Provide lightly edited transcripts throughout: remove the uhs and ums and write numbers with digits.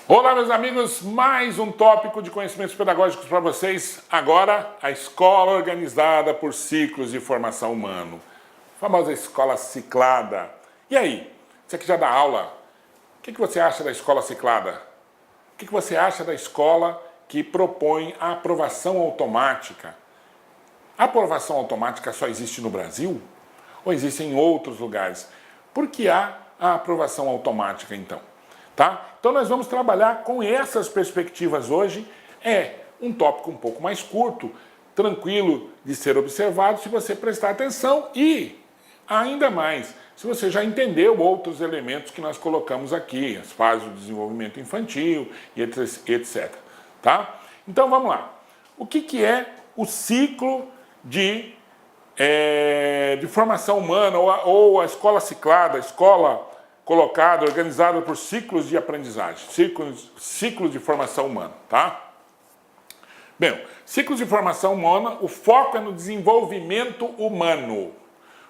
Olá, meus amigos, mais um tópico de conhecimentos pedagógicos para vocês. Agora, a escola organizada por ciclos de formação humana. A famosa escola ciclada. E aí, você que já dá aula, o que você acha da escola ciclada? O que você acha da escola que propõe a aprovação automática? A aprovação automática só existe no Brasil? Ou existe em outros lugares? Por que há a aprovação automática, então? Tá? Então nós vamos trabalhar com essas perspectivas hoje. É um tópico um pouco mais curto, tranquilo de ser observado se você prestar atenção e, ainda mais, se você já entendeu outros elementos que nós colocamos aqui, as fases do desenvolvimento infantil e etc. Tá? Então vamos lá. O que é o ciclo de formação humana ou a escola ciclada, a escola colocada, organizada por ciclos de aprendizagem, ciclos de formação humana, tá? Bem, ciclos de formação humana, o foco é no desenvolvimento humano.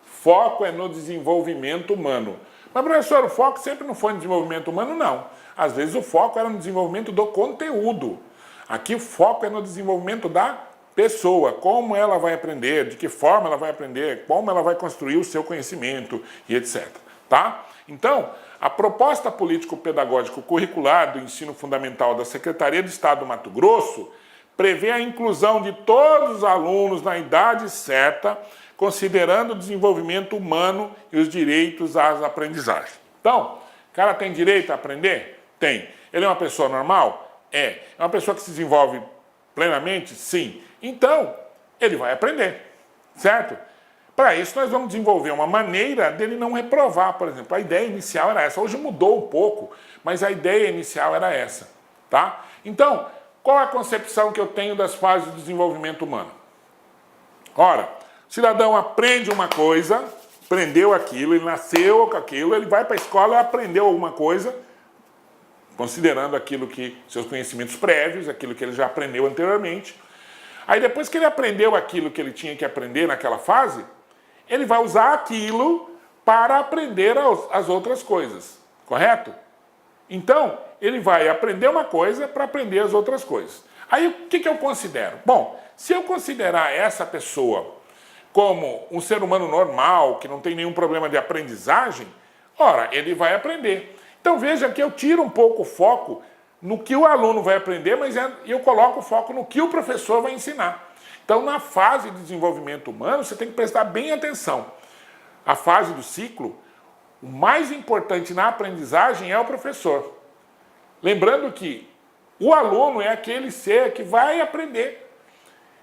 Foco é no desenvolvimento humano. Mas, professor, o foco sempre não foi no desenvolvimento humano, não. Às vezes o foco era no desenvolvimento do conteúdo. Aqui o foco é no desenvolvimento da pessoa, como ela vai aprender, de que forma ela vai aprender, como ela vai construir o seu conhecimento e etc. Tá? Então, a proposta político-pedagógico-curricular do ensino fundamental da Secretaria de Estado do Mato Grosso prevê a inclusão de todos os alunos na idade certa, considerando o desenvolvimento humano e os direitos às aprendizagens. Então, o cara tem direito a aprender? Tem. Ele é uma pessoa normal? É. É uma pessoa que se desenvolve plenamente? Sim. Então, ele vai aprender, certo? Para isso, nós vamos desenvolver uma maneira dele não reprovar, por exemplo. A ideia inicial era essa. Hoje mudou um pouco, mas a ideia inicial era essa, tá? Então, qual é a concepção que eu tenho das fases do desenvolvimento humano? Ora, o cidadão aprende uma coisa, aprendeu aquilo, ele nasceu com aquilo, ele vai para a escola e aprendeu alguma coisa, considerando aquilo que, seus conhecimentos prévios, aquilo que ele já aprendeu anteriormente. Aí depois que ele aprendeu aquilo que ele tinha que aprender naquela fase, ele vai usar aquilo para aprender as outras coisas, correto? Então, ele vai aprender uma coisa para aprender as outras coisas. Aí, o que eu considero? Bom, se eu considerar essa pessoa como um ser humano normal, que não tem nenhum problema de aprendizagem, ora, ele vai aprender. Então, veja que eu tiro um pouco o foco no que o aluno vai aprender, mas eu coloco o foco no que o professor vai ensinar. Então, na fase de desenvolvimento humano, você tem que prestar bem atenção. A fase do ciclo, o mais importante na aprendizagem é o professor. Lembrando que o aluno é aquele ser que vai aprender.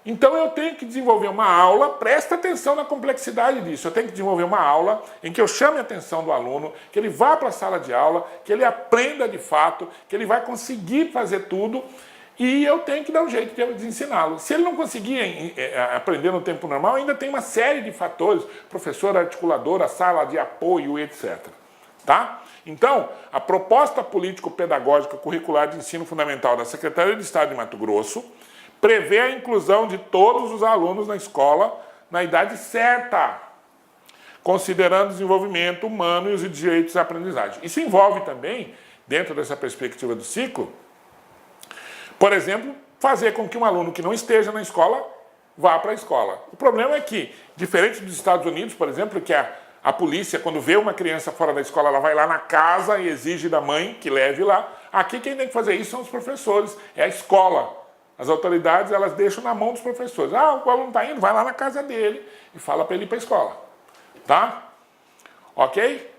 Então, eu tenho que desenvolver uma aula, presta atenção na complexidade disso. Eu tenho que desenvolver uma aula em que eu chame a atenção do aluno, que ele vá para a sala de aula, que ele aprenda de fato, que ele vai conseguir fazer tudo. E eu tenho que dar um jeito de ensiná-lo. Se ele não conseguir aprender no tempo normal, ainda tem uma série de fatores, professor articulador, a sala de apoio, etc. Tá? Então, a proposta político-pedagógica curricular de ensino fundamental da Secretaria de Estado de Mato Grosso prevê a inclusão de todos os alunos na escola na idade certa, considerando o desenvolvimento humano e os direitos à aprendizagem. Isso envolve também, dentro dessa perspectiva do ciclo, por exemplo, fazer com que um aluno que não esteja na escola vá para a escola. O problema é que, diferente dos Estados Unidos, por exemplo, que a polícia, quando vê uma criança fora da escola, ela vai lá na casa e exige da mãe que leve lá. Aqui quem tem que fazer isso são os professores, é a escola. As autoridades, elas deixam na mão dos professores. Ah, o aluno está indo, vai lá na casa dele e fala para ele ir para a escola. Tá? Ok?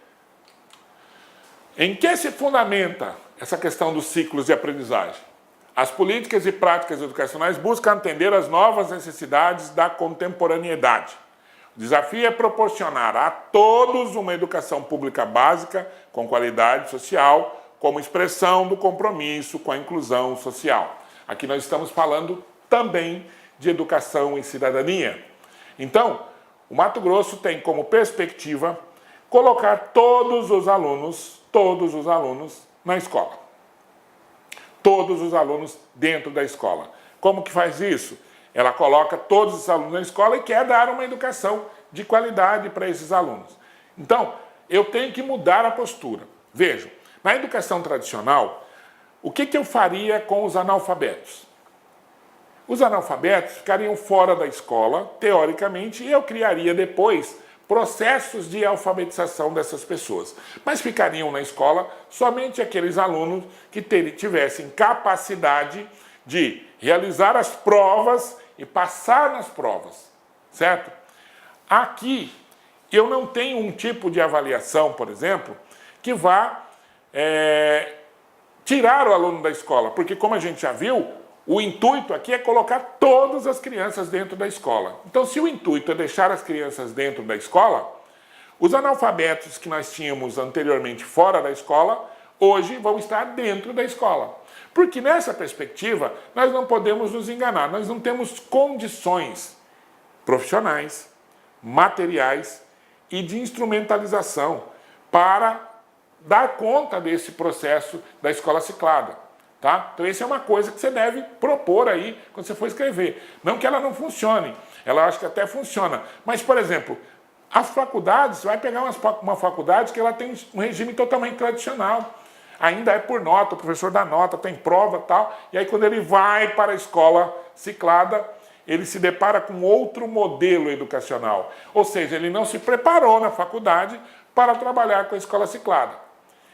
Em que se fundamenta essa questão dos ciclos de aprendizagem? As políticas e práticas educacionais buscam atender às novas necessidades da contemporaneidade. O desafio é proporcionar a todos uma educação pública básica com qualidade social, como expressão do compromisso com a inclusão social. Aqui nós estamos falando também de educação e cidadania. Então, o Mato Grosso tem como perspectiva colocar todos os alunos na escola. Todos os alunos dentro da escola. Como que faz isso? Ela coloca todos os alunos na escola e quer dar uma educação de qualidade para esses alunos. Então, eu tenho que mudar a postura. Vejam, na educação tradicional, o que eu faria com os analfabetos? Os analfabetos ficariam fora da escola, teoricamente, e eu criaria depois processos de alfabetização dessas pessoas. Mas ficariam na escola somente aqueles alunos que tivessem capacidade de realizar as provas e passar nas provas, certo? Aqui, eu não tenho um tipo de avaliação, por exemplo, que vá tirar o aluno da escola, porque como a gente já viu, o intuito aqui é colocar todas as crianças dentro da escola. Então, se o intuito é deixar as crianças dentro da escola, os analfabetos que nós tínhamos anteriormente fora da escola, hoje vão estar dentro da escola. Porque nessa perspectiva, nós não podemos nos enganar, nós não temos condições profissionais, materiais e de instrumentalização para dar conta desse processo da escola ciclada. Tá? Então, isso é uma coisa que você deve propor aí quando você for escrever. Não que ela não funcione, ela acho que até funciona. Mas, por exemplo, as faculdades, você vai pegar uma faculdade que ela tem um regime totalmente tradicional. Ainda é por nota, o professor dá nota, tem prova e tal. E aí, quando ele vai para a escola ciclada, ele se depara com outro modelo educacional. Ou seja, ele não se preparou na faculdade para trabalhar com a escola ciclada.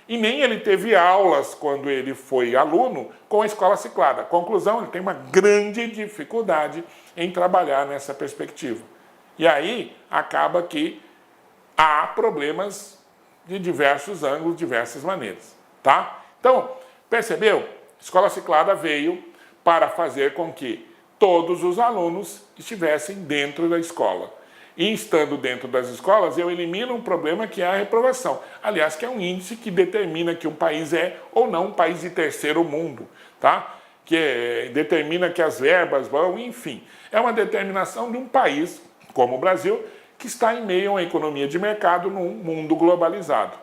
E nem ele teve aulas, quando ele foi aluno, com a escola ciclada. Conclusão, ele tem uma grande dificuldade em trabalhar nessa perspectiva. E aí, acaba que há problemas de diversos ângulos, diversas maneiras. Tá? Então, percebeu? Escola ciclada veio para fazer com que todos os alunos estivessem dentro da escola. E estando dentro das escolas, eu elimino um problema que é a reprovação. Aliás, que é um índice que determina que um país é ou não um país de terceiro mundo, tá? Que determina que as verbas vão, enfim. É uma determinação de um país, como o Brasil, que está em meio a uma economia de mercado num mundo globalizado.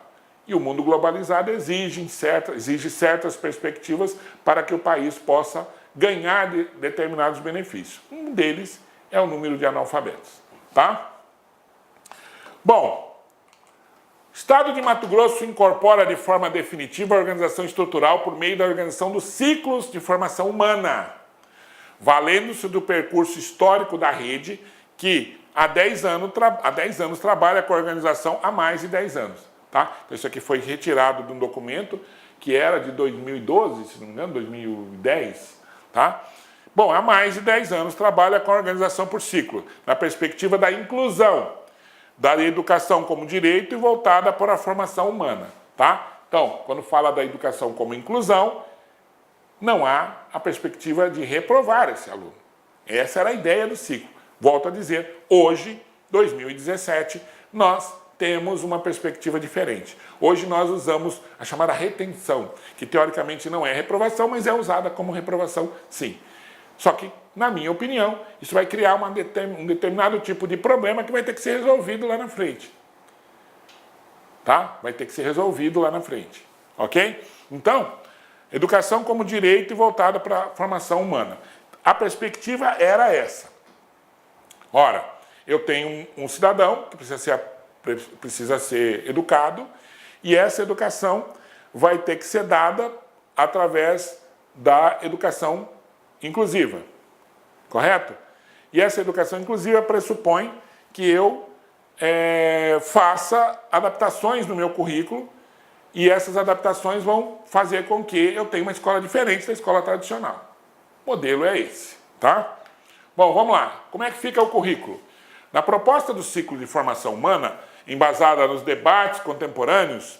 E o mundo globalizado exige certas perspectivas para que o país possa ganhar determinados benefícios. Um deles é o número de analfabetos. Tá? Bom, o Estado de Mato Grosso incorpora de forma definitiva a organização estrutural por meio da organização dos ciclos de formação humana, valendo-se do percurso histórico da rede, que há 10 anos trabalha com a organização há mais de 10 anos. Tá? Então, isso aqui foi retirado de um documento que era de 2012, se não me engano, 2010, tá? Bom, há mais de 10 anos trabalha com a organização por ciclo, na perspectiva da inclusão, da educação como direito e voltada para a formação humana. Tá? Então, quando fala da educação como inclusão, não há a perspectiva de reprovar esse aluno. Essa era a ideia do ciclo. Volto a dizer, hoje, 2017, nós temos uma perspectiva diferente. Hoje nós usamos a chamada retenção, que teoricamente não é reprovação, mas é usada como reprovação, sim. Só que, na minha opinião, isso vai criar um determinado tipo de problema que vai ter que ser resolvido lá na frente. Tá? Vai ter que ser resolvido lá na frente. Ok? Então, educação como direito e voltada para a formação humana. A perspectiva era essa. Ora, eu tenho um cidadão que precisa ser educado e essa educação vai ter que ser dada através da educação inclusiva, correto? E essa educação inclusiva pressupõe que eu faça adaptações no meu currículo e essas adaptações vão fazer com que eu tenha uma escola diferente da escola tradicional. O modelo é esse, tá? Bom, vamos lá. Como é que fica o currículo? Na proposta do ciclo de formação humana, embasada nos debates contemporâneos,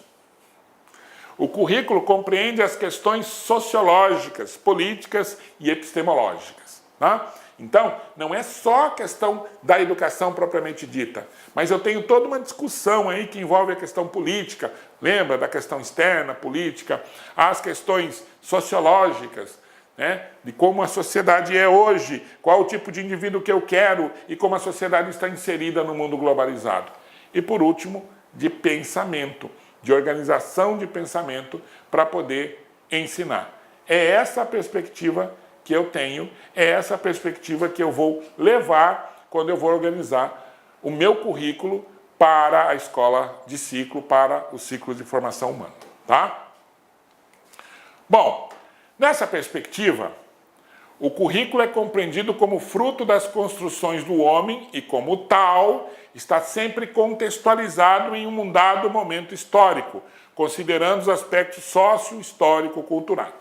o currículo compreende as questões sociológicas, políticas e epistemológicas. Tá? Então, não é só a questão da educação propriamente dita, mas eu tenho toda uma discussão aí que envolve a questão política, lembra da questão externa, política, as questões sociológicas, né? De como a sociedade é hoje, qual o tipo de indivíduo que eu quero e como a sociedade está inserida no mundo globalizado. E, por último, de pensamento, de organização de pensamento para poder ensinar. É essa a perspectiva que eu tenho, é essa a perspectiva que eu vou levar quando eu vou organizar o meu currículo para a escola de ciclo, para o ciclo de formação humana. Tá? Bom, Nessa perspectiva, o currículo é compreendido como fruto das construções do homem e, como tal, está sempre contextualizado em um dado momento histórico, considerando os aspectos sócio-histórico-culturais.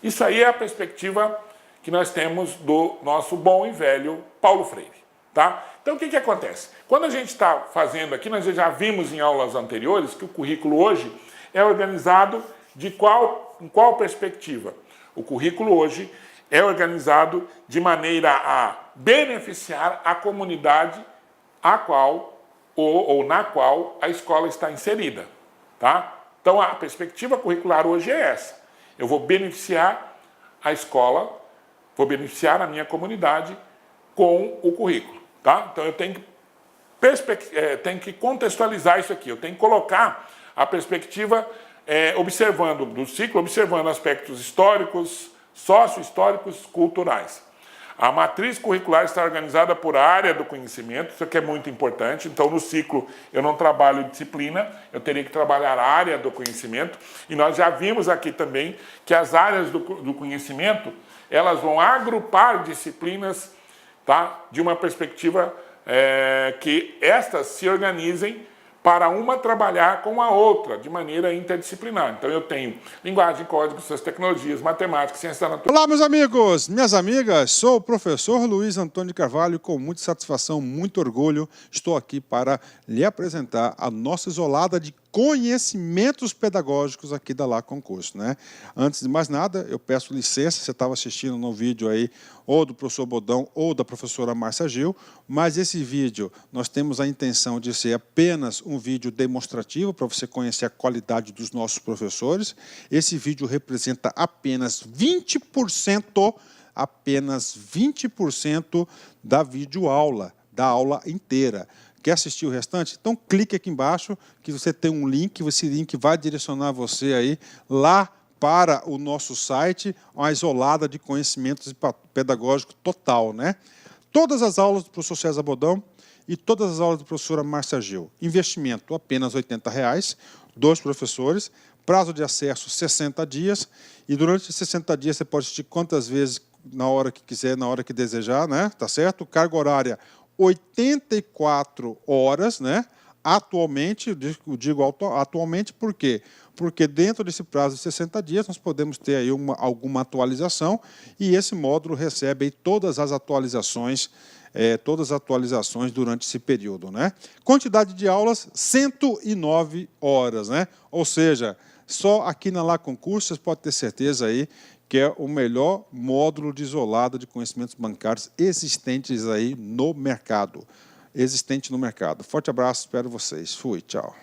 Isso aí é a perspectiva que nós temos do nosso bom e velho Paulo Freire. Tá? Então, o que acontece? Quando a gente está fazendo aqui, nós já vimos em aulas anteriores que o currículo hoje é organizado em qual perspectiva? O currículo hoje é organizado de maneira a beneficiar a comunidade a qual ou na qual a escola está inserida. Tá? Então, a perspectiva curricular hoje é essa. Eu vou beneficiar a escola, vou beneficiar a minha comunidade com o currículo. Tá? Então, eu tenho que contextualizar isso aqui. Eu tenho que colocar a perspectiva observando do ciclo, observando aspectos históricos, sócio-históricos, culturais. A matriz curricular está organizada por área do conhecimento, isso aqui é muito importante. Então, no ciclo, eu não trabalho disciplina, eu teria que trabalhar a área do conhecimento. E nós já vimos aqui também que as áreas do conhecimento, elas vão agrupar disciplinas, tá? De uma perspectiva que estas se organizem para uma trabalhar com a outra, de maneira interdisciplinar. Então, eu tenho linguagem, código, ciências, tecnologias, matemática, ciência da natureza. Olá, meus amigos, minhas amigas, sou o professor Luiz Antônio de Carvalho, com muita satisfação, muito orgulho, estou aqui para lhe apresentar a nossa isolada de conhecimentos pedagógicos aqui da Lá Concurso, né? Antes de mais nada, eu peço licença, você estava assistindo no vídeo aí, ou do professor Bodão, ou da professora Márcia Gil, mas esse vídeo, nós temos a intenção de ser apenas um vídeo demonstrativo, para você conhecer a qualidade dos nossos professores. Esse vídeo representa apenas 20% da videoaula, da aula inteira. Quer assistir o restante? Então clique aqui embaixo que você tem um link, esse link vai direcionar você aí lá para o nosso site, uma isolada de conhecimentos pedagógicos total, né? Todas as aulas do professor César Bodão e todas as aulas da professora Márcia Gil. Investimento apenas R$ 80, 2 professores, prazo de acesso 60 dias, e durante 60 dias você pode assistir quantas vezes na hora que quiser, na hora que desejar, né? Tá certo? Carga horária 84 horas, né? Atualmente, eu digo atualmente por quê? Porque dentro desse prazo de 60 dias nós podemos ter aí alguma atualização, e esse módulo recebe aí todas as atualizações durante esse período, né? Quantidade de aulas, 109 horas, né? Ou seja, só aqui na Lá Concurso vocês podem ter certeza aí que é o melhor módulo de isolada de conhecimentos bancários existentes aí no mercado. Forte abraço, espero vocês. Fui, tchau.